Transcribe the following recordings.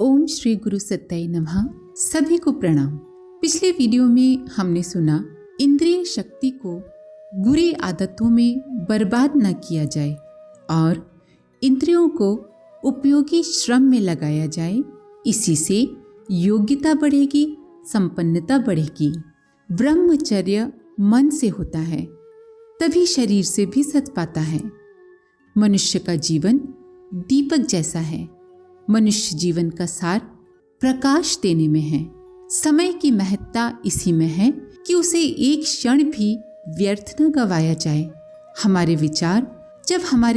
ओम श्री गुरु सत्याय नमः। सभी को प्रणाम। पिछले वीडियो में हमने सुना इंद्रिय शक्ति को बुरी आदतों में बर्बाद न किया जाए और इंद्रियों को उपयोगी श्रम में लगाया जाए। इसी से योग्यता बढ़ेगी, संपन्नता बढ़ेगी। ब्रह्मचर्य मन से होता है, तभी शरीर से भी सत पाता है। मनुष्य का जीवन दीपक जैसा है। मनुष्य जीवन का सार प्रकाश देने में है। समय की महत्ता इसी में है कि उसे एक क्षण भी व्यर्थ न गवाया जाए। हमारे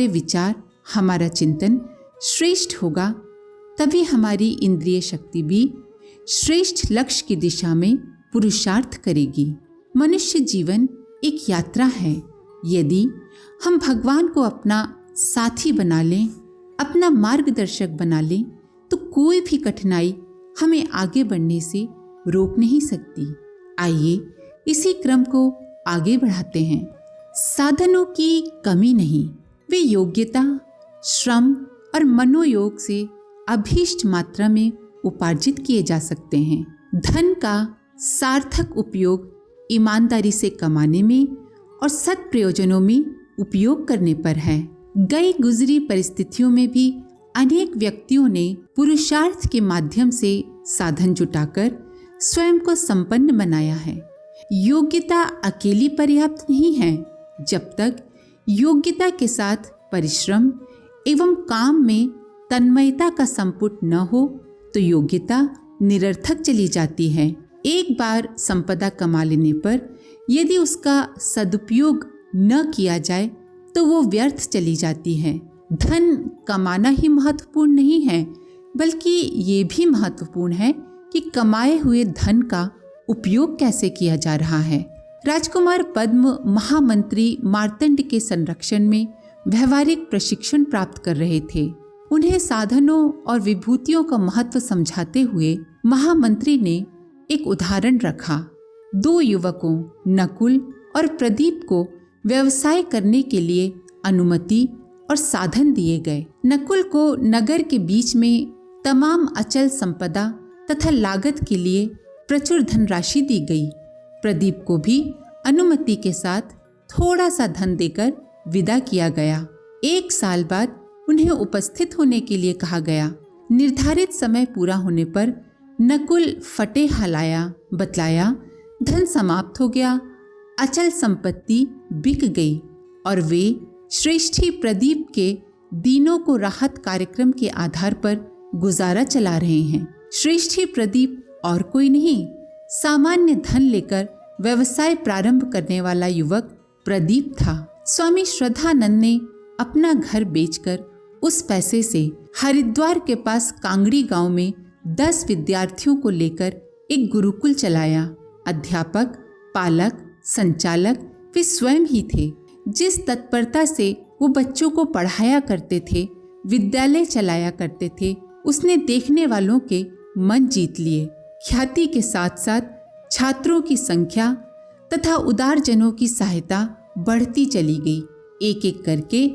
विचार, हमारा चिंतन श्रेष्ठ होगा, तभी हमारी इंद्रिय शक्ति भी श्रेष्ठ लक्ष्य की दिशा में पुरुषार्थ करेगी। मनुष्य जीवन एक यात्रा है। यदि हम भगवान को अपना साथी बना लें, अपना मार्गदर्शक बना लें, तो कोई भी कठिनाई हमें आगे बढ़ने से रोक नहीं सकती। आइए इसी क्रम को आगे बढ़ाते हैं। साधनों की कमी नहीं, वे योग्यता, श्रम और मनोयोग से अभीष्ट मात्रा में उपार्जित किए जा सकते हैं। धन का सार्थक उपयोग ईमानदारी से कमाने में और सत् प्रयोजनों में उपयोग करने पर है। गई गुजरी परिस्थितियों में भी अनेक व्यक्तियों ने पुरुषार्थ के माध्यम से साधन जुटाकर स्वयं को संपन्न बनाया है। योग्यता अकेली पर्याप्त नहीं है। जब तक योग्यता के साथ परिश्रम एवं काम में तन्मयता का संपुट न हो, तो योग्यता निरर्थक चली जाती है। एक बार संपदा कमा लेने पर यदि उसका सदुपयोग न किया जाए तो वो व्यर्थ चली जाती है। धन कमाना ही महत्वपूर्ण नहीं है, बल्कि ये भी महत्वपूर्ण है कि कमाए हुए धन का उपयोग कैसे किया जा रहा है। राजकुमार पद्म महामंत्री मार्तंड के संरक्षण में व्यवहारिक प्रशिक्षण प्राप्त कर रहे थे। उन्हें साधनों और विभूतियों का महत्व समझाते हुए महामंत्री ने एक उदाहरण रखा। 2 युवकों नकुल और प्रदीप को व्यवसाय करने के लिए अनुमति और साधन दिए गए। नकुल को नगर के बीच में तमाम अचल संपदा तथा लागत के लिए प्रचुर धनराशि दी गई। प्रदीप को भी अनुमति के साथ थोड़ा सा धन देकर विदा किया गया। 1 साल बाद उन्हें उपस्थित होने के लिए कहा गया। निर्धारित समय पूरा होने पर नकुल फटे हलाया बतलाया, धन समाप्त हो गया, अचल संपत्ति बिक गई और वे श्रेष्ठी प्रदीप के दिनों को राहत कार्यक्रम के आधार पर गुजारा चला रहे हैं। श्रेष्ठी प्रदीप और कोई नहीं, सामान्य धन लेकर व्यवसाय प्रारंभ करने वाला युवक प्रदीप था। स्वामी श्रद्धानंद ने अपना घर बेचकर उस पैसे से हरिद्वार के पास कांगड़ी गांव में 10 विद्यार्थियों को लेकर एक गुरुकुल चलाया। अध्यापक, पालक, संचालक वे स्वयं ही थे। जिस तत्परता से वो बच्चों को पढ़ाया करते थे, विद्यालय चलाया करते थे, उसने देखने वालों के मन जीत लिए। ख्याति के साथ साथ छात्रों की संख्या तथा उदारजनों की सहायता बढ़ती चली गई। एक एक करके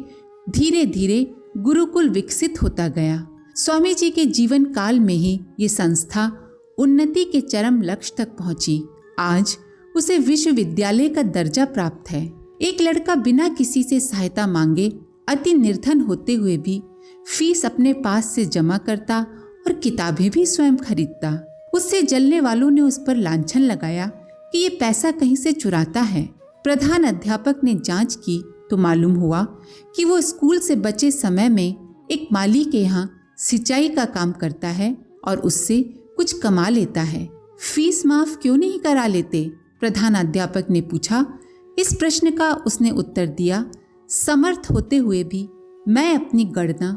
धीरे धीरे गुरुकुल विकसित होता गया। स्वामी जी के जीवन काल में ही ये संस्था उन्नति के चरम लक्ष्य तक पहुंची। आज उसे विश्वविद्यालय का दर्जा प्राप्त है। एक लड़का बिना किसी से सहायता मांगे, अति निर्धन होते हुए भी फीस अपने पास से जमा करता और किताबें भी स्वयं खरीदता। उससे जलने वालों ने उस पर लांछन लगाया कि ये पैसा कहीं से चुराता है। प्रधान अध्यापक ने जांच की तो मालूम हुआ कि वो स्कूल से बचे समय में एक माली के यहाँ सिंचाई का काम करता है और उससे कुछ कमा लेता है। फीस माफ क्यों नहीं करा लेते? प्रधान अध्यापक ने पूछा। इस प्रश्न का उसने उत्तर दिया, समर्थ होते हुए भी मैं अपनी गणना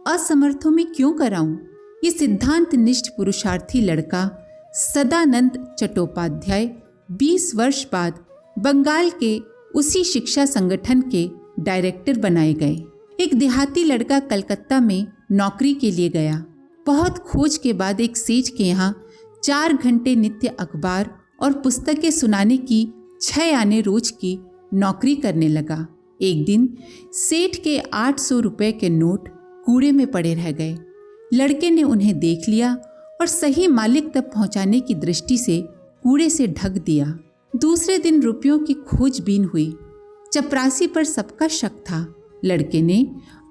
असमर्थों में क्यों कराऊं? ये सिद्धांत निष्ठ पुरुषार्थी लड़का सदानंद चट्टोपाध्याय 20 वर्ष बाद बंगाल के उसी शिक्षा संगठन के डायरेक्टर बनाए गए। एक देहाती लड़का कलकत्ता में नौकरी के लिए गया। बहुत खोज के बाद एक सेठ के यहाँ 4 घंटे नित्य अखबार और पुस्तकें सुनाने की 6 आने रोज की नौकरी करने लगा। एक दिन सेठ के 800 रुपए के नोट कूड़े में पड़े रह गए। लड़के ने उन्हें देख लिया और सही मालिक तक पहुंचाने की दृष्टि से कूड़े से ढक दिया। दूसरे दिन रुपयों की खोजबीन हुई। चपरासी पर सबका शक था। लड़के ने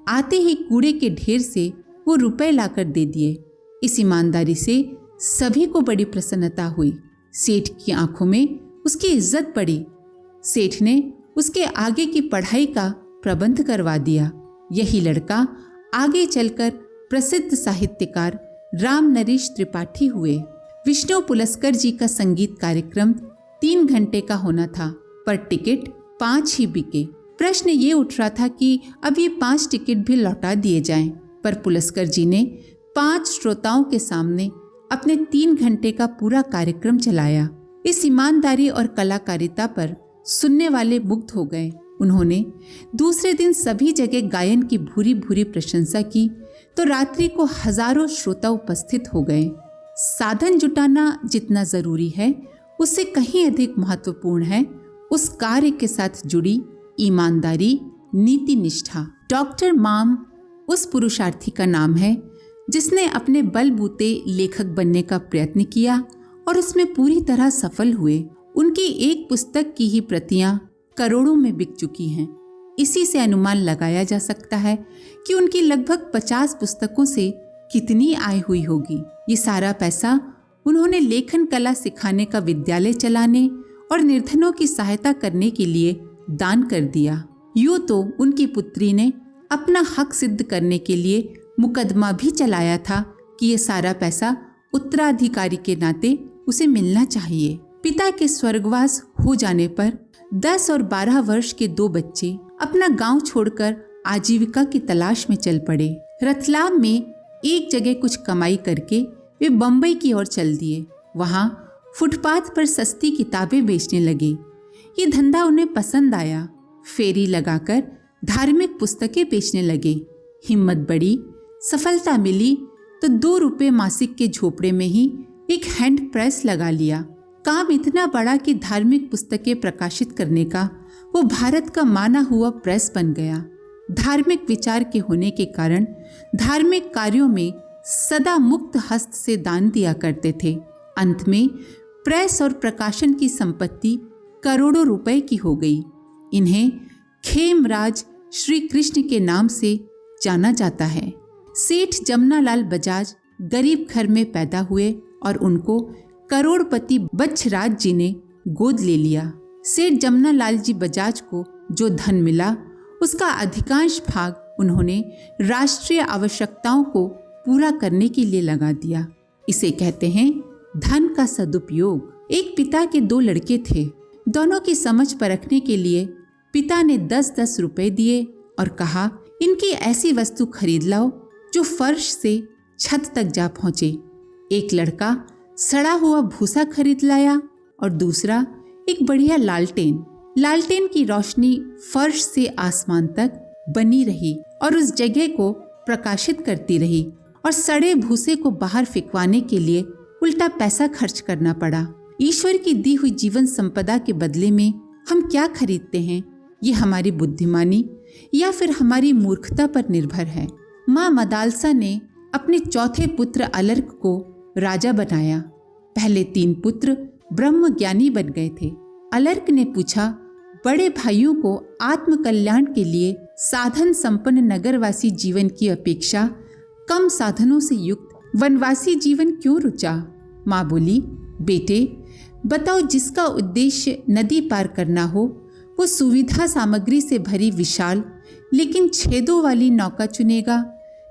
आते ही कूड़े के ढेर से वो रुपए लाकर दे दिए। इस ईमानदारी से सभी को बड़ी प्रसन्नता हुई। सेठ की आंखों में उसकी इज्जत बढ़ी। सेठ ने उसके आगे की पढ़ाई का प्रबंध करवा दिया। यही लड़का आगे चलकर प्रसिद्ध साहित्यकार राम नरेश त्रिपाठी हुए। विष्णु पुलस्कर जी का संगीत कार्यक्रम 3 घंटे का होना था, पर टिकट 5 ही बिके। प्रश्न ये उठ रहा था कि अब ये 5 टिकट भी लौटा दिए जाएं, पर पुलस्कर जी ने 5 श्रोताओं के सामने अपने 3 घंटे का पूरा कार्यक्रम चलाया। इस ईमानदारी और कलाकारिता पर सुनने वाले मुग्ध हो गए। उन्होंने दूसरे दिन सभी जगह गायन की भूरी भूरी प्रशंसा की तो रात्रि को हजारों श्रोता उपस्थित हो गए। साधन जुटाना जितना जरूरी है उससे कहीं अधिक महत्वपूर्ण है उस कार्य के साथ जुड़ी ईमानदारी, नीति निष्ठा। डॉक्टर माम उस पुरुषार्थी का नाम है जिसने अपने बलबूते लेखक बनने का प्रयत्न किया और उसमें पूरी तरह सफल हुए। उनकी एक पुस्तक की ही प्रतियां करोड़ों में बिक चुकी हैं। इसी से अनुमान लगाया जा सकता है कि उनकी लगभग 50 पुस्तकों से कितनी आय हुई होगी। ये सारा पैसा उन्होंने लेखन कला सिखाने का विद्यालय चलाने और निर्धनों की सहायता करने के लिए दान कर दिया। यूं तो उनकी पुत्री ने अपना हक सिद्ध करने के लिए मुकदमा भी चलाया था कि ये सारा पैसा उत्तराधिकारी के नाते उसे मिलना चाहिए। पिता के स्वर्गवास हो जाने पर 10 और 12 वर्ष के 2 बच्चे अपना गांव छोड़कर आजीविका की तलाश में चल पड़े। रतलाम में एक जगह कुछ कमाई करके वे बम्बई की ओर चल दिए। वहां फुटपाथ पर सस्ती किताबें बेचने लगे। ये धंधा उन्हें पसंद आया। फेरी लगाकर धार्मिक पुस्तकें बेचने लगे। हिम्मत बढ़ी, सफलता मिली तो 2 रुपये मासिक के झोपड़े में ही एक हैंड प्रेस लगा लिया। काम इतना बड़ा कि धार्मिक पुस्तकें प्रकाशित करने का वो भारत का माना हुआ प्रेस बन गया। धार्मिक विचार के होने के कारण धार्मिक कार्यों में सदा मुक्त हस्त से दान दिया करते थे। अंत में प्रेस और प्रकाशन की संपत्ति करोड़ों रुपए की हो गई। इन्हें खेमराज श्री कृष्ण के नाम से जाना जाता है। सेठ जमनालाल बजाज गरीब घर में पैदा हुए और उनको करोड़पति बच्छराज जी ने गोद ले लिया। सेठ जमनालाल जी बजाज को जो धन मिला उसका अधिकांश भाग उन्होंने राष्ट्रीय आवश्यकताओं को पूरा करने के लिए लगा दिया। इसे कहते हैं धन का सदुपयोग। एक पिता के 2 लड़के थे। दोनों की समझ परखने के लिए पिता ने 10-10 रुपए दिए और कहा, इनकी ऐसी वस्तु खरीद लाओ जो फर्श से छत तक जा पहुंचे। एक लड़का सड़ा हुआ भूसा खरीद लाया और दूसरा एक बढ़िया लालटेन। लालटेन की रोशनी फर्श से आसमान तक बनी रही और उस जगह को प्रकाशित करती रही, और सड़े भूसे को बाहर फेंकवाने के लिए उल्टा पैसा खर्च करना पड़ा। ईश्वर की दी हुई जीवन संपदा के बदले में हम क्या खरीदते हैं, ये हमारी बुद्धिमानी या फिर हमारी मूर्खता पर निर्भर है। माँ मदालसा ने अपने चौथे पुत्र अलर्क को राजा बनाया। पहले 3 पुत्र ब्रह्म ज्ञानी बन गए थे। अलर्क ने पूछा, बड़े भाइयों को आत्म कल्याण के लिए साधन संपन्न नगरवासी जीवन की अपेक्षा कम साधनों से युक्त वनवासी जीवन क्यों रुचा? माँ बोली, बेटे बताओ, जिसका उद्देश्य नदी पार करना हो वो सुविधा सामग्री से भरी विशाल लेकिन छेदों वाली नौका चुनेगा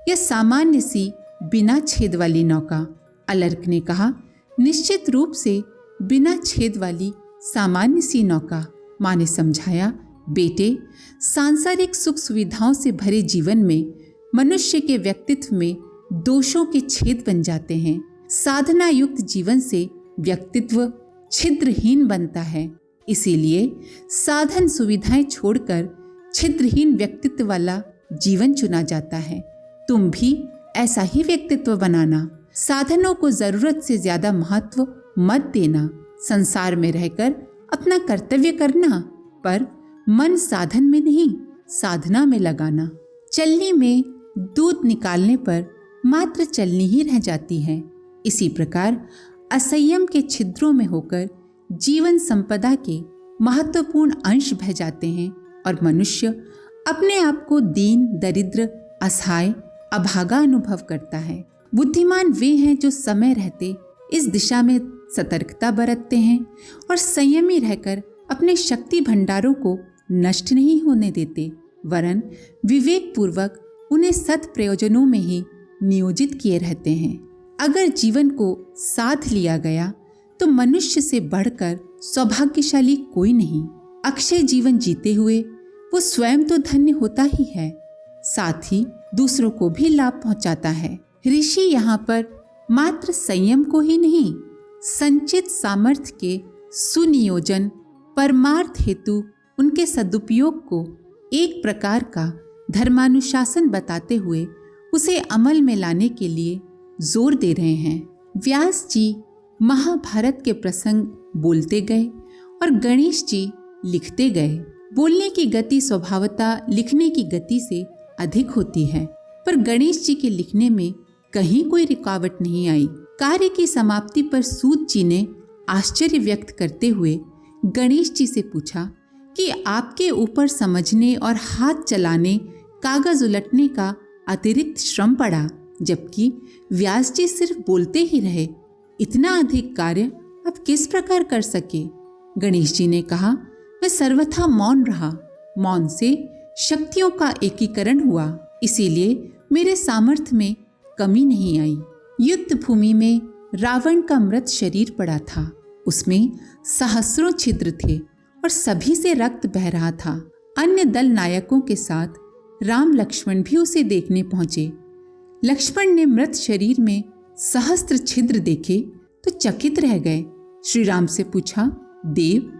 या सामान्य सी बिना छेद वाली नौका? अलर्क ने कहा, निश्चित रूप से बिना छेद वाली सामान्य सी नौका। माँ ने समझाया, बेटे सांसारिक सुख सुविधाओं से भरे जीवन में मनुष्य के व्यक्तित्व में दोषों के छेद बन जाते हैं। साधना युक्त जीवन से व्यक्तित्व छिद्रहीन बनता है। इसीलिए साधन सुविधाएं छोड़कर छिद्रहीन व्यक्तित्व वाला जीवन चुना जाता है। तुम भी ऐसा ही व्यक्तित्व बनाना। साधनों को जरूरत से ज्यादा महत्व मत देना। संसार में रहकर अपना कर्तव्य करना, पर मन साधन में नहीं साधना में लगाना। चलनी में दूध निकालने पर मात्र चलनी ही रह जाती है। इसी प्रकार असंयम के छिद्रों में होकर जीवन संपदा के महत्वपूर्ण अंश बह जाते हैं और मनुष्य अपने आप को दीन, दरिद्र, असहाय, अभागा अनुभव करता है। बुद्धिमान वे हैं जो समय रहते इस दिशा में सतर्कता बरतते हैं और संयमी रहकर अपने शक्ति भंडारों को नष्ट नहीं होने देते, वरन विवेक पूर्वक उन्हें सत् प्रयोजनों में ही नियोजित किए रहते हैं। अगर जीवन को साथ लिया गया तो मनुष्य से बढ़कर सौभाग्यशाली कोई नहीं। अक्षय जीवन जीते हुए वो स्वयं तो धन्य होता ही है, साथ ही दूसरों को भी लाभ पहुंचाता है। ऋषि यहाँ पर मात्र संयम को ही नहीं, संचित सामर्थ्य के सुनियोजन, परमार्थ हेतु उनके सदुपयोग को एक प्रकार का धर्मानुशासन बताते हुए उसे अमल में लाने के लिए जोर दे रहे हैं। व्यास जी महाभारत के प्रसंग बोलते गए और गणेश जी लिखते गए। बोलने की गति स्वभावतः लिखने की गति से अधिक होती है, पर गणेश जी के लिखने में कहीं कोई रुकावट नहीं आई। कार्य की समाप्ति पर सूत जी ने आश्चर्य व्यक्त करते हुए गणेश जी से पूछा कि आपके ऊपर समझने और हाथ चलाने, कागज उलटने का अतिरिक्त श्रम पड़ा, जबकि व्यास जी सिर्फ बोलते ही रहे। इतना अधिक कार्य अब किस प्रकार कर सके? गणेश जी ने कहा, मैं सर्वथा मौन रहा। मौन से शक्तियों का एकीकरण हुआ, इसीलिए मेरे सामर्थ्य में कमी नहीं आई। युद्ध भूमि में रावण का मृत शरीर पड़ा था। उसमें सहस्रों छिद्र थे और सभी से रक्त बह रहा था। अन्य दल नायकों के साथ राम लक्ष्मण भी उसे देखने पहुंचे। लक्ष्मण ने मृत शरीर में सहस्त्र छिद्र देखे तो चकित रह गए। श्री राम से पूछा, देव,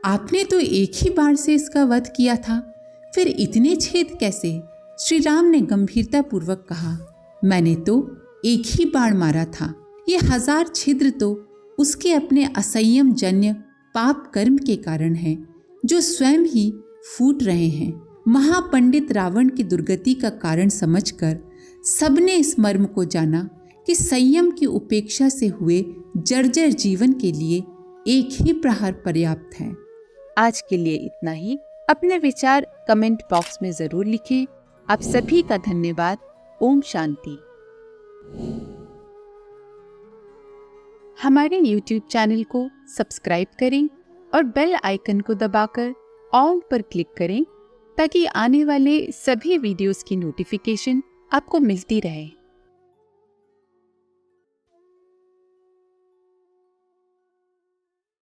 आपने तो एक ही बाण से इसका वध किया था, फिर इतने छेद कैसे? श्री राम ने गंभीरता पूर्वक कहा, मैंने तो एक ही बाण मारा था। ये 1000 छिद्र तो उसके अपने असंयम जन्य पाप कर्म के कारण है, जो स्वयं ही फूट रहे हैं। महापंडित रावण की दुर्गति का कारण समझकर सबने इस मर्म को जाना कि संयम की उपेक्षा से हुए जर्जर जीवन के लिए एक ही प्रहार पर्याप्त है। आज के लिए इतना ही। अपने विचार कमेंट बॉक्स में जरूर लिखें। आप सभी का धन्यवाद। ओम शांति। हमारे YouTube चैनल को सब्सक्राइब करें और बेल आइकन को दबाकर ऑल पर क्लिक करें ताकि आने वाले सभी वीडियोस की नोटिफिकेशन आपको मिलती रहे।